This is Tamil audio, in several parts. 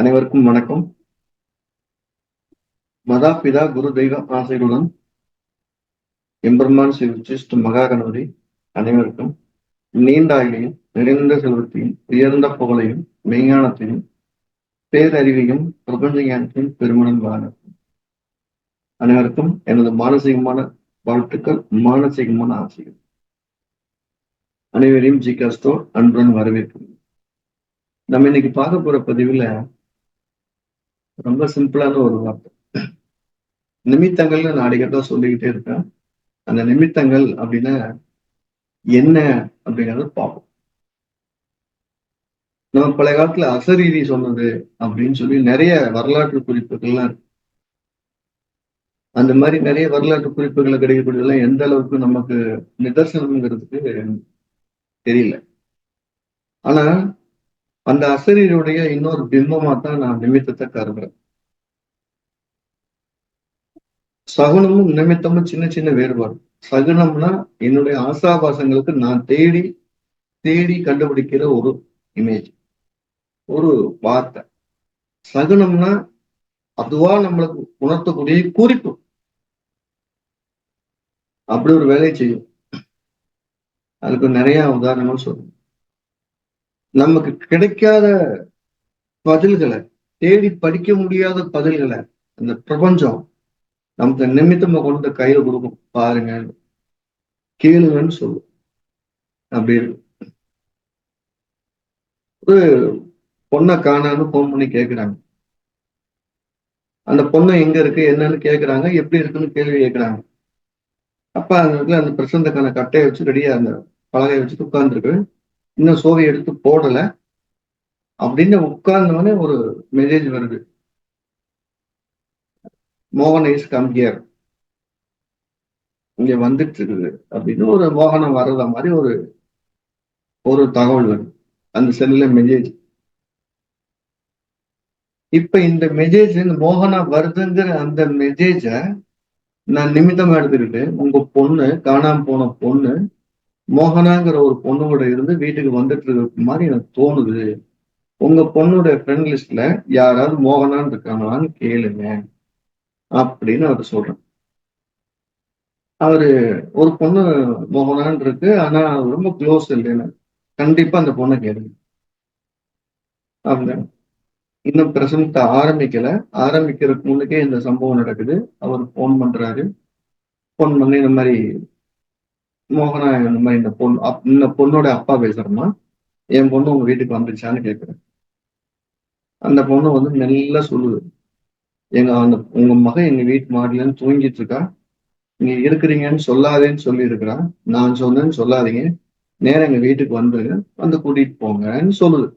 அனைவருக்கும் வணக்கம். மதாபிதா குரு தெய்வ ஆசைகளுடன் எம்பெருமான் ஸ்ரீ உச்சிஷ்ட மகா கணபதி அனைவருக்கும் நீண்ட ஆயுளையும் நிறைந்த செல்வத்தையும் உயர்ந்த புகழையும் மெய்ஞானத்தையும் பேரறிவையும் பிரபஞ்ச ஞானத்தையும் பெருமளன் வாழ அனைவருக்கும் எனது மானசீகமான வாழ்த்துக்கள், மானசீகமான ஆசைகள். அனைவரையும் ஜி காஸ்டோ அன்புடன் வரவேற்கிறோம். நம்ம இன்னைக்கு பார்க்க போற பதிவுல ரொம்ப சிம்பிளான ஒரு வார்த்தை, நிமித்தங்கள்னு நான் அடிக்கடி சொல்லிக்கிட்டே இருக்கேன். அந்த நிமித்தங்கள் அப்படின்னா என்ன அப்படிங்கறத பார்ப்போம். நம்ம பழைய காலத்துல அசரீரி சொன்னது அப்படின்னு சொல்லி நிறைய வரலாற்று குறிப்புகள்லாம் இருக்கு. அந்த மாதிரி நிறைய வரலாற்று குறிப்புகளை கிடைக்கக்கூடியதெல்லாம் எந்த அளவுக்கு நமக்கு நிதர்சனம்ங்கிறதுக்கு தெரியல. ஆனா அந்த அசரீருடைய இன்னொரு பிம்பமா தான் நான் நிமித்தத்தை கருதுறேன். சகுனமும் நிமித்தமும் சின்ன சின்ன வேறுபாடு. சகுனம்னா என்னுடைய ஆசாபாசங்களுக்கு நான் தேடி தேடி கண்டுபிடிக்கிற ஒரு இமேஜ், ஒரு வார்த்தை. சகுனம்னா அதுவா நம்மளுக்கு உணர்த்தக்கூடிய குறிப்பு, அப்படி ஒரு வேலையை செய்யும். அதுக்கு நிறைய உதாரணங்கள் சொல்லணும். நமக்கு கிடைக்காத பதில்களை, தேடி படிக்க முடியாத பதில்களை அந்த பிரபஞ்சம் நமக்கு நிமித்தமா கொண்டு கையில கொடுக்கும். பாருங்க, கேளுங்கன்னு சொல்லும். அப்படி இருக்கு. ஒரு பொண்ணை காணான்னு போன் பண்ணி கேட்கிறாங்க. அந்த பொண்ணு எங்க இருக்கு என்னன்னு கேட்கிறாங்க, எப்படி இருக்குன்னு கேள்வி கேட்கிறாங்க. அப்ப அந்த பிரசந்தக்கான கட்டையை வச்சு ரெடியா அந்த பலகையை வச்சுட்டு உட்கார்ந்துருக்கு. இன்னும் சோவி எடுத்து போடல. அப்படின்னு உட்கார்ந்தவொடனே ஒரு மெசேஜ் வருது, மோகன் இஸ் கம் ஹியர், இங்க வந்துட்டு இருக்குது அப்படின்னு ஒரு மோகனம் வர்றத மாதிரி ஒரு ஒரு தகவல் வருது அந்த செல்லுல மெசேஜ். இப்ப இந்த மெசேஜ், இந்த மோகனா வருதுங்கிற அந்த மெசேஜ நான் நிமித்தமா எடுத்துக்கிட்டு, உங்க பொண்ணு காணாம போன பொண்ணு மோகனாங்கிற ஒரு பொண்ணு கூட இருந்து வீட்டுக்கு வந்துட்டு இருக்க மாதிரி எனக்கு தோணுது. உங்க பொண்ணுடைய ஃப்ரெண்ட் லிஸ்ட்ல யாராவது மோகனான்னு இருக்காங்களான்னு கேளுங்க அப்படின்னு அவர் சொல்றேன். அவரு ஒரு பொண்ணு மோகனான்னு இருக்கு, ஆனா ரொம்ப க்ளோஸ் இல்லைன்னு, கண்டிப்பா அந்த பொண்ணை கேளுங்க அப்படின்னு. இன்னும் பிரசன்ட் ஆரம்பிக்கல, ஆரம்பிக்கிறதுக்கு முன்னுக்கே இந்த சம்பவம் நடக்குது. அவர் போன் பண்றாரு. போன் பண்ணி இந்த மாதிரி மோகனா, இந்த மாதிரி இந்த பொண்ணோட அப்பா பேசுறேன்னா, என் பொண்ணு உங்க வீட்டுக்கு வந்துச்சான்னு கேட்கிறேன். அந்த பொண்ணு வந்து மெல்ல சொல்லுது, உங்க மகன் எங்க வீட்டு மாடிலன்னு தூங்கிட்டு இருக்கா, நீங்க இருக்கிறீங்கன்னு சொல்லாதேன்னு சொல்லி இருக்கிறான். நான் சொன்னேன்னு சொல்லாதீங்க, நேரம் எங்க வீட்டுக்கு வந்து கூட்டிட்டு போங்கன்னு சொல்லுது.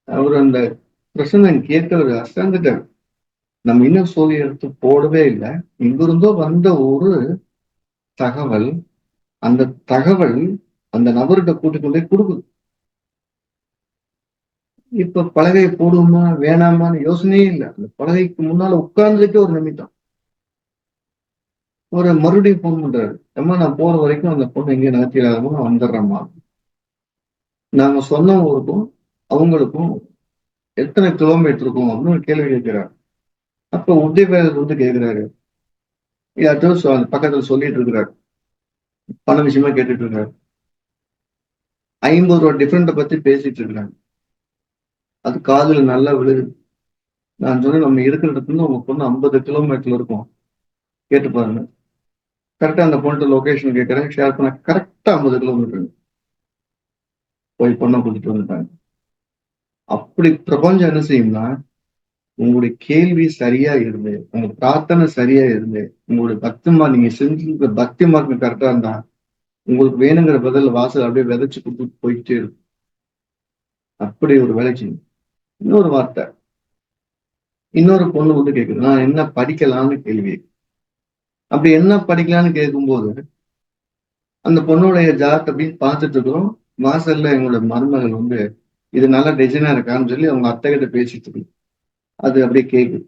அவர் அந்த பிரசன்னம் கேட்டவர் அசந்துட்டார். நம்ம இன்னும் சொல்லி எடுத்து போடவே இல்லை. இங்கிருந்தோ வந்த ஒரு தகவல், அந்த தகவல் அந்த நபர்கிட்ட கூட்டிக் கொண்டே கொடுக்குது. இப்ப பலகையை போடுவோமா வேணாமான்னு யோசனையே இல்லை. அந்த பலகைக்கு முன்னால உட்கார்ந்துட்டு ஒரு நிமித்தம் ஒரு மறுபடியும் போன் பண்றாரு. அம்மா, நான் போற வரைக்கும் அந்த பொண்ணு எங்கேயும் நகர்த்திடாதமோ, நான் வந்துடுறேம்மா. நாங்க சொன்ன ஊருக்கும் அவங்களுக்கும் எத்தனை கிலோமீட்டர் இருக்கும் அப்படின்னு ஒரு கேள்வி கேட்கிறாரு. அப்ப உத்தியோகர் வந்து கேட்கிறாரு, யார்ட்டோ அந்த பக்கத்துல சொல்லிட்டு இருக்கிறாரு, பண விஷயமா கேட்டுட்டு இருக்காரு. 50 ரூபா டிஃபரெண்ட்டை பத்தி பேசிட்டு இருக்காங்க. அது காதுல நல்லா விழுது. நான் சொன்னேன், நம்ம இருக்கிற இடத்துல இருந்து உங்க பொண்ணு 50 கிலோமீட்டர்ல இருக்கும், கேட்டு பாருங்க. கரெக்டா அந்த பொண்ணு லொகேஷன் கேட்கறேன், ஷேர் பண்ண. கரெக்டா 50 கிலோமீட்டர் போய் பொண்ணை கூட்டிட்டு வந்துட்டாங்க. அப்படி பிரபஞ்சம் என்ன செய்யும்னா, உங்களுடைய கேள்வி சரியா இருந்து, உங்க பிரார்த்தனை சரியா இருந்து, உங்களுடைய நீங்க செஞ்சிருக்கிற பக்தி மார்க்கம் கரெக்டா இருந்தா, உங்களுக்கு வேணுங்கிற பதில் வாசல் அப்படியே விதைச்சு கொடுத்துட்டு போயிட்டே இருக்கும். அப்படி ஒரு வேலை செய்யும். இன்னொரு வார்த்தை, இன்னொரு பொண்ணு வந்து கேட்குது, நான் என்ன படிக்கலாம்னு கேள்வி. அப்படி என்ன படிக்கலாம்னு கேட்கும்போது, அந்த பொண்ணுடைய ஜாத் அப்படின்னு பார்த்துட்டு இருக்கிறோம். வாசல்ல எங்களோட மருமகள் வந்து, இது நல்ல டிசைனா இருக்கான்னு சொல்லி அவங்க அத்தை கிட்ட பேசிட்டு இருக்கு. அது அப்படியே கேக்குது,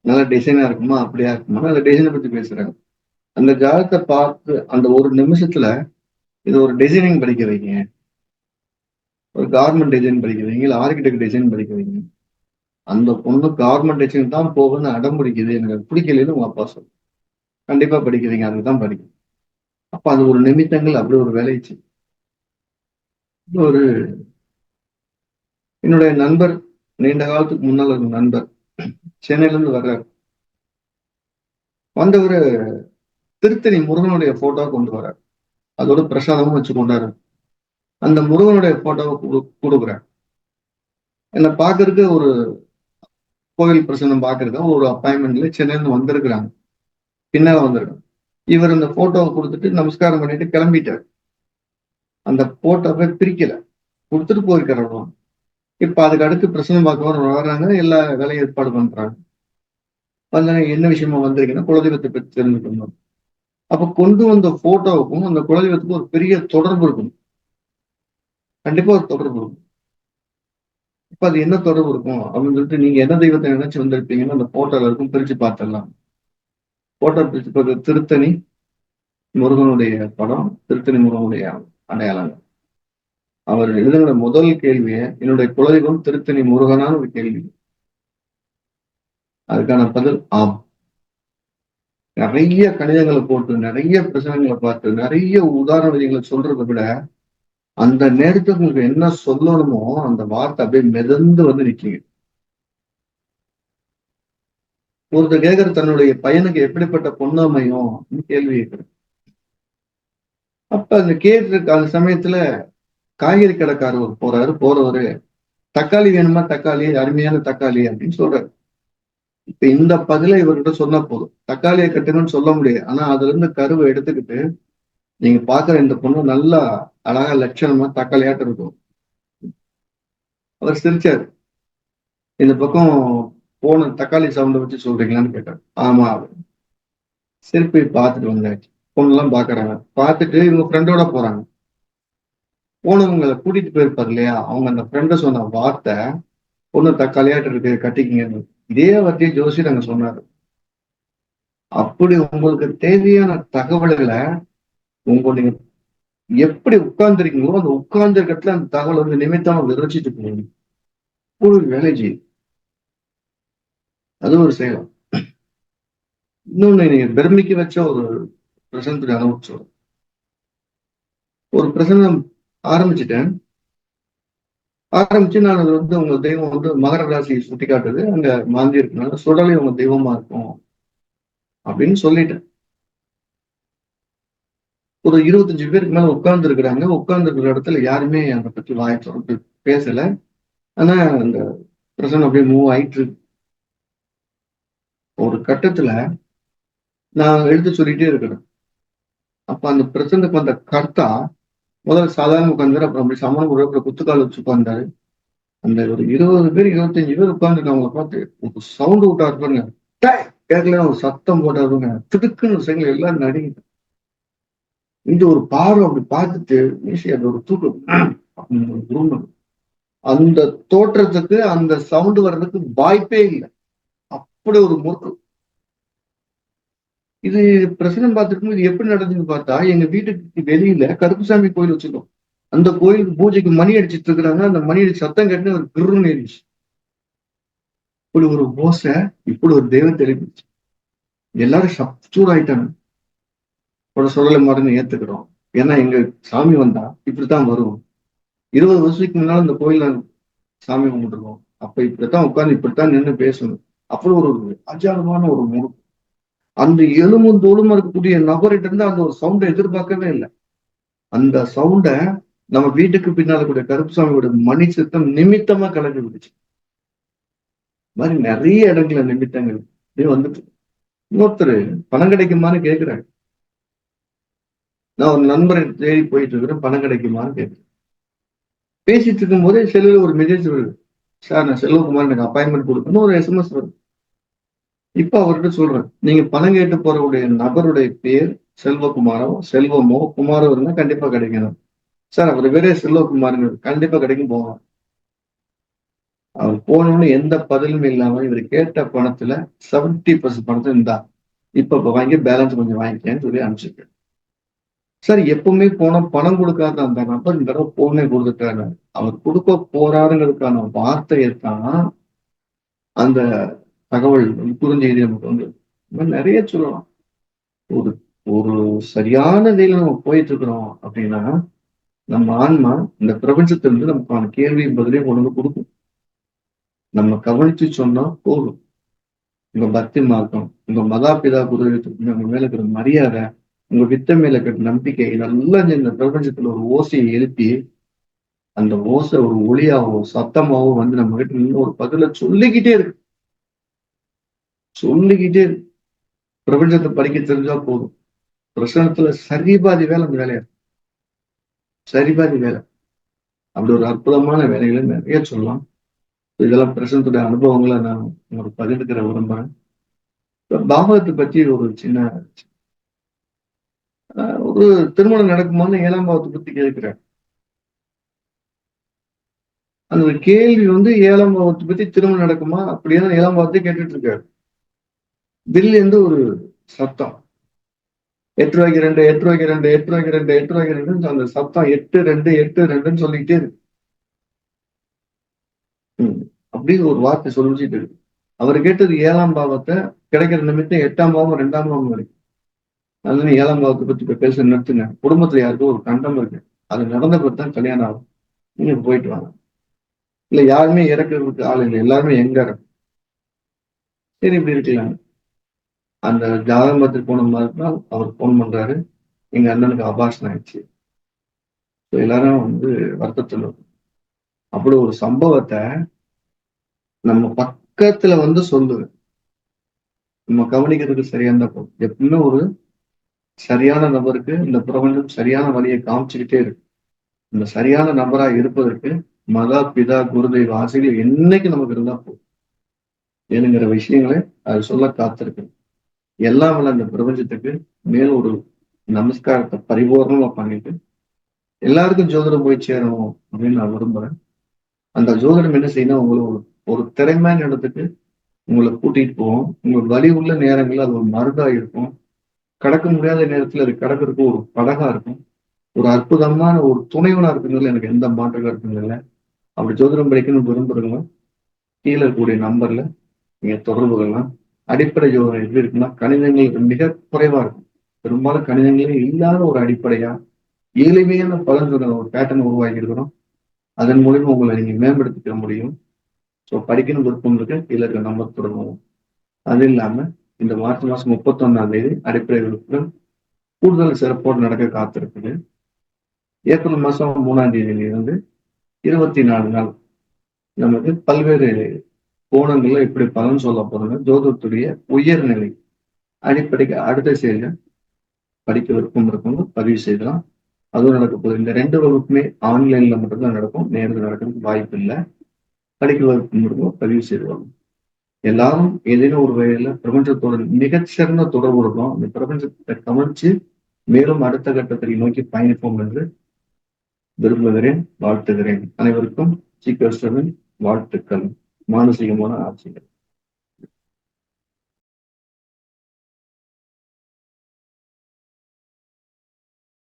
நல்ல டிசைனா இருக்குமா, அப்படியா இருக்குமா, அந்த டிசைனை பத்தி பேசுறாங்க. அந்த ஜாதகத்தை பார்த்து அந்த ஒரு நிமிஷத்துல இது ஒரு டிசைனிங் படிக்க வைங்க. ஒரு கார்மெண்ட் டிசைன் படிக்கிறீங்க, இல்ல ஆர்கிடெக்ட் டிசைன் படிக்கிறீங்க. அந்த பொண்ணு கார்மெண்ட் டிசைன் தான் போகுன்னு அடம் பிடிக்குது. எனக்கு அது பிடிக்கலன்னு உங்க அப்பா சொல்லு. கண்டிப்பா படிக்கிறீங்க, அதுதான் படிக்கும். அப்ப அது ஒரு நிமித்தங்கள் அப்படி ஒரு வேலைச்சு. ஒரு என்னுடைய நண்பர், நீண்ட காலத்துக்கு முன்னால் ஒரு நண்பர் சென்னையில இருந்து வர்றாரு. வந்தவரு திருத்தணி முருகனுடைய போட்டோ கொண்டு வர்றாரு. அதோட பிரசாதமும் வச்சு கொண்டாரு. அந்த முருகனுடைய போட்டோவை கொடுக்குறாரு. என்ன பாக்குறதுக்கு ஒரு கோவில் பிரசனம் பாக்குறதுக்கு ஒரு அப்பாயின்மெண்ட்ல சென்னையில இருந்து வந்திருக்கிறாங்க. பின்னால வந்திருக்காங்க. இவர் இந்த போட்டோவை கொடுத்துட்டு நமஸ்காரம் பண்ணிட்டு கிளம்பிட்டார். அந்த போட்டோவை பிரிக்கல, கொடுத்துட்டு போயிருக்காரு. இப்ப அதுக்கு அடுத்து பிரசனம் பார்க்க வர்றாங்க, எல்லா வேலையும் ஏற்பாடு பண்றாங்க. வந்தாங்க, என்ன விஷயமா வந்திருக்கீங்கன்னா குலதெய்வத்தை பற்றி தெரிஞ்சுக்கணும். அப்ப கொண்டு வந்த போட்டோவுக்கும் அந்த குலதெய்வத்துக்கும் ஒரு பெரிய தொடர்பு இருக்கும். கண்டிப்பா ஒரு தொடர்பு இருக்கும். இப்ப அது என்ன தொடர்பு இருக்கும் அப்படின்னு சொல்லிட்டு, நீங்க என்ன தெய்வத்தை நினைச்சு வந்திருப்பீங்கன்னு அந்த போட்டோல இருக்கும், பிரிச்சு பார்த்துடலாம். போட்டோ பிரிச்சு பார்க்க திருத்தணி முருகனுடைய படம், திருத்தணி முருகனுடைய அடையாளங்கள். அவர் எழுதுகிற முதல் கேள்வியை, என்னுடைய குலதெய்வம் திருத்தணி முருகனான ஒரு கேள்வி. அதுக்கான பதில் ஆம். நிறைய கணிதங்களை போட்டு, நிறைய பிரச்சனைகளை பார்த்து, நிறைய உதாரண விதிகளை சொல்றதை விட, அந்த நேரத்துக்கு உங்களுக்கு என்ன சொல்லணுமோ அந்த வார்த்தை அப்படியே மிதந்து வந்து நிக்கீங்க. ஒருத்தர் கேட்கிற தன்னுடைய பையனுக்கு எப்படிப்பட்ட பொண்ணு அமையும் கேள்வி கேட்கிறேன். அப்ப அந்த கேட்டு அந்த சமயத்துல காய்கறி கடைக்காரர் போறவரு தக்காளி வேணுமா, தக்காளி அருமையான தக்காளி அப்படின்னு சொல்றாரு. இப்ப இந்த பதிலை இவர்கிட்ட சொன்னா போதும், தக்காளியை கட்டுங்கன்னு சொல்ல முடியாது. ஆனா அதுல இருந்து கருவை எடுத்துக்கிட்டு, நீங்க பாக்குற இந்த பொண்ணு நல்லா அழகா லட்சணமா தக்காளியாட்டம் இருக்கும். அவர் சிரிச்சாரு. இந்த பக்கம் போன தக்காளி சவுண்டை வச்சு சொல்றீங்களான்னு கேட்டார். ஆமா. சரி போய் பார்த்துட்டு வந்தாச்சு. பொண்ணெல்லாம் பாக்குறாங்க. பார்த்துட்டு இவங்க ஃப்ரெண்டோட போறாங்க. போனவங்களை கூட்டிட்டு போயிருப்பாரு இல்லையா, அவங்க அந்த ஃப்ரெண்ட சொன்ன வார்த்தை, பொண்ணு தக்காளியாட்டு இருக்கு கட்டிக்கிங்கன்னு. இதே வார்த்தையை ஜோசியர் அங்க சொன்னாரு. அப்படி உங்களுக்கு தேவையான தகவல்களை நீங்க எப்படி உட்கார்ந்துருக்கீங்களோ அந்த உட்கார்ந்த இடத்துல அந்த தகவல் வந்து நிமித்தமா விதைச்சிட்டு போகணும். ஒரு வேலை செய்யும். அது ஒரு செயலம். இன்னொன்னு நீங்க பெருமைக்கு வச்ச ஒரு பிரசனத்துடைய அனுபவம் சொல்றேன். ஒரு பிரசனம் ஆரம்பிச்சுட்டேன். ஆரம்பிச்சு நான் அது வந்து உங்க தெய்வம் வந்து மகர ராசியை சுட்டி காட்டுது, அங்க மாந்தி இருக்கனால சுடலை உங்க தெய்வமா இருக்கும் அப்படின்னு சொல்லிட்டேன். ஒரு 25 பேருக்கு மேல உட்கார்ந்து இருக்கிறாங்க. உட்கார்ந்து இருக்கிற இடத்துல யாருமே அதை பத்தி வாய் திறந்து பேசல. ஆனா அந்த பிரசனம் அப்படியே மூவ் ஆயிட்டு இருக்கு. ஒரு கட்டத்துல நான் எடுத்து சொல்லிட்டே இருக்கிறேன். அப்ப அந்த பிரசனத்துக்கு வந்த கர்த்தா முதல்ல சாதாரண உட்கார்ந்தாரு, அப்புறம் அப்படி சமண உறவுல குத்துக்கால் வச்சு உட்கார்ந்தாரு. அந்த ஒரு 20 பேர் 25 பேர் உட்கார்ந்துருக்கவங்களை பார்த்து ஒரு சவுண்ட் விட்டாரு பாருங்க. கேட்கல, ஒரு சத்தம் போட்டாருங்க. திடுக்குன்னு ஒரு செங்கல் எல்லாரும் நடுங்கிட்டு. இந்த ஒரு பார்வை அப்படி பார்த்துட்டு மீசி அது ஒரு தூக்கம். அந்த தோற்றத்துக்கு அந்த சவுண்ட் வர்றதுக்கு வாய்ப்பே இல்லை. அப்படி ஒரு முறுக்கு. இது பிரசனம் பார்த்துருக்கும் இது எப்படி நடந்துன்னு பார்த்தா, எங்க வீட்டுக்கு வெளியில கருப்புசாமி கோயில் வச்சிருக்கோம். அந்த கோயிலுக்கு பூஜைக்கு மணி அடிச்சிட்டு இருக்கிறாங்க. அந்த மணி அடிச்சு சத்தம் கேட்டு ஒரு கிருன்னு ஏறிச்சு. இப்படி ஒரு ஓசை, இப்படி ஒரு தெய்வம் எழுப்பிடுச்சு. எல்லாரும் சூடாயிட்டாங்க. சொல்லலை மருந்து ஏத்துக்கிறோம். ஏன்னா எங்க சாமி வந்தா இப்படித்தான் வரும். 20 வருஷத்துக்கு முன்னால இந்த கோயில சாமி கும்பிட்டுருக்கோம். அப்ப இப்படித்தான் உட்கார்ந்து இப்படித்தான் நின்று பேசணும். அப்படி ஒரு அஜாரமான ஒரு முறுக்கு. அந்த எலும்பும் தோலுமா இருக்கக்கூடிய நபர்கிட்ட இருந்து அந்த ஒரு சவுண்டை எதிர்பார்க்கவே இல்லை. அந்த சவுண்டை நம்ம வீட்டுக்கு பின்னால கூடிய கருப்புசாமியோட மணி சித்தம் நிமித்தமா கலந்து விடுச்சு. மாதிரி நிறைய இடங்கள்ல நிமித்தங்கள் இப்படியே வந்துட்டு. இன்னொருத்தர் பணம் கிடைக்குமான்னு கேட்கிறாரு. நான் ஒரு நண்பரை தேடி போயிட்டு இருக்கிறேன், பணம் கிடைக்குமான்னு கேட்கிறேன். பேசிட்டு இருக்கும் போதே செல்லுல ஒரு மெசேஜ் வருது. சார், நான் செல்வகுமார், எனக்கு அப்பாயின்மெண்ட் கொடுக்கணும், ஒரு எஸ்எம்எஸ் வருது. இப்ப அவர்கிட்ட சொல்றேன், நீங்க பணம் கேட்டு போறவுடைய நபருடைய பேர் செல்வகுமாரோ செல்வமோ குமாரோ இருந்தா கண்டிப்பா கிடைக்கணும். சார், அவர் வேறே செல்வகுமாருங்க, கண்டிப்பா கிடைக்கும் போவார். அவர் போனோன்னு எந்த பதிலுமே இல்லாம இவர் கேட்ட பணத்துல 70% பணத்தை இருந்தா இப்ப வாங்கி பேலன்ஸ் கொஞ்சம் வாங்கிக்கேன்னு சொல்லி அனுப்பிச்சிருக்கேன். சார், எப்பவுமே போனா பணம் கொடுக்காத அந்த நபர் இந்த தடவை போனே கொடுத்துட்டாரு. அவர் கொடுக்க போறாருங்கிறதுக்கான வார்த்தையைத்தான் அந்த தகவல் குறுஞ்செய்தி நமக்கு வந்து நிறைய சொல்லலாம். ஒரு ஒரு சரியான நிலையில நம்ம போயிட்டு இருக்கிறோம் அப்படின்னா, நம்ம ஆன்மா இந்த பிரபஞ்சத்திலிருந்து நமக்கான கேள்வியின் பதிலையும் கொண்டு வந்து கொடுக்கும். நம்ம கவனிச்சு சொன்னா போதும். உங்க பக்தி மார்க்கம், உங்க மதாபிதா குருவிற்கு நம்ம மேல இருக்கிற மரியாதை, உங்க வித்த மேல இருக்கிற நம்பிக்கை, இதெல்லாம் இந்த பிரபஞ்சத்துல ஒரு ஓசையை எழுப்பி, அந்த ஓசை ஒரு ஒளியாவோ சத்தமாவோ வந்து நம்ம கிட்ட நின்று ஒரு பதில சொல்லிக்கிட்டே இருக்கு. சொல்லிக்கிட்டே இருக்கு. பிரபஞ்சத்தை படிக்க தெரிஞ்சா போதும். பிரசனத்துல சரிபாதி வேலை அந்த வேலையா, சரிபாதி வேலை. அப்படி ஒரு அற்புதமான வேலைகளை நிறைய சொல்லலாம். இதெல்லாம் பிரசனத்துடைய அனுபவங்களை நான் உங்களுக்கு பகிர்ந்துக்கிற விரும்புறேன். பாகவத்தை பத்தி ஒரு சின்ன ஒரு திருமணம் நடக்கும்போது 7ஆம் பாவத்தை பத்தி கேட்கிறேன். அந்த கேள்வி வந்து 7ஆம் பாவத்தை பத்தி திருமணம் நடக்குமா அப்படியே 7ஆம் பாவத்தை கேட்டுட்டு இருக்காரு. தில் இருந்து ஒரு சத்தம், 8 ரூபாய்க்கு 2, 8 ரூபாய்க்கு 2, 8 ரூபாய்க்கு 2, 8 ரூபாய்க்கு 2, அந்த சத்தம் 8, 2, 8, 2ன்னு சொல்லிக்கிட்டே இருக்கு. அப்படின்னு ஒரு வார்த்தை சொல்லிச்சுட்டு இருக்கு. அவர் கேட்டது 7ஆம் பாவத்தை, கிடைக்கிற நிமித்தம் 8ஆம் பாவம் 2ஆம் பாவம் வரைக்கும். அதனால 7ஆம் பாவத்தை பத்தி இப்ப பேச நிறுத்துங்க. குடும்பத்துல யாருக்கும் ஒரு கண்டம் இருக்கு, அது நடந்த பிறகு தான் கல்யாணம் ஆகும். நீங்க போயிட்டு வாங்க. இல்ல யாருமே இறக்குறதுக்கு ஆள் இல்லை, எல்லாருமே எங்க இறக்கும். சரி இப்படி இருக்கலாம். அந்த ஜாதகம் பார்த்து போன மாதிரி அவர் போன் பண்றாரு, எங்க அண்ணனுக்கு அபார்ஷன் ஆயிடுச்சு. எல்லாரும் வந்து வருத்தத்தில் இருக்கும். அப்படி ஒரு சம்பவத்தை நம்ம பக்கத்துல வந்து சொல்லுது, நம்ம கவனிக்கிறதுக்கு சரியா இருந்தா போதும். எப்பவுமே ஒரு சரியான நபருக்கு இந்த பிரபஞ்சம் சரியான வழியை காமிச்சுக்கிட்டே இருக்கு. இந்த சரியான நபரா இருப்பதற்கு மதா பிதா குருதெய்வ ஆசைகள் என்னைக்கு நமக்கு இருந்தா போதும். ஏனுங்கிற விஷயங்களை அது சொல்ல காத்திருக்கு. எல்லாம் வல்ல அந்த பிரபஞ்சத்துக்கு மேல் ஒரு நமஸ்காரத்தை பரிபூர்ணமா பண்ணிட்டு எல்லாருக்கும் ஜோதிடம் போய் சேரணும் அப்படின்னு நான் விரும்புறேன். அந்த ஜோதிடம் என்ன செய்யணும், உங்களை ஒரு திறமையான இடத்துக்கு உங்களை கூட்டிட்டு போவோம். உங்களுக்கு வலி உள்ள நேரங்கள்ல அது ஒரு மருந்தா இருக்கும். கடக்க முடியாத நேரத்துல அது கடக்கிறதுக்கு ஒரு படகா இருக்கும். ஒரு அற்புதமான ஒரு துணைவனா இருக்குங்கிறதுல எனக்கு எந்த மாற்ற கருத்தும் இல்லை. அப்படி ஜோதிடம் படிக்கணும்னு விரும்புறவங்க கீழே இருக்கக்கூடிய நம்பர்ல நீங்க தொடர்பு கொள்ளலாம். அடிப்படை ஜோதிடம் எப்படி இருக்குன்னா, கணிதங்களுக்கு மிக குறைவா இருக்கும். பெரும்பாலும் கணிதங்களே இல்லாத ஒரு அடிப்படையா எளிமையான பலன் சொல்ற ஒரு பேட்டர்ன் உருவாக்கி இருக்கிறோம். அதன் மூலியமா உங்களை நீங்க மேம்படுத்திக்க முடியும். ஸோ படிக்கணும் விருப்பம் இருக்கு, கீழே இருக்கிற நம்பர் தொடங்கும். அது இல்லாம இந்த மார்ச் மாசம் 31ஆம் தேதி அடிப்படை வகுப்புகள் கூடுதல் சிறப்போடு நடக்க காத்திருக்குது. ஏப்ரல் மாசம் 3ஆம் தேதியிலிருந்து 24 நாள் நமக்கு பல்வேறு கோணங்கள்ல இப்படி பலன் சொல்ல போறாங்க. ஜோதிடத்துடைய உயர்நிலை அடிப்படைக்கு அடுத்த செய்தியில படிக்க விருப்பம் இருக்கவங்க பதிவு செய்யலாம். அதுவும் நடக்க போகுது. இந்த 2 வகுப்புமே ஆன்லைன்ல மட்டும்தான் நடக்கும், நேரில் நடக்கிறதுக்கு வாய்ப்பு இல்லை. படிக்க விருப்பம் இருக்கவங்க பதிவு செய்வாங்க. எல்லாரும் ஏதேனும் ஒரு வகையில பிரபஞ்சத்தோட மிகச்சிறந்த தொடர்பு இருக்கும். அந்த பிரபஞ்சத்தை கவனிச்சு மேலும் அடுத்த கட்டத்தை நோக்கி பயணிப்போம் என்று விரும்புகிறேன், வாழ்த்துகிறேன். அனைவருக்கும் சீக்கிரம் வாழ்த்துக்கள். மானசீகமான ஆட்சிகள்.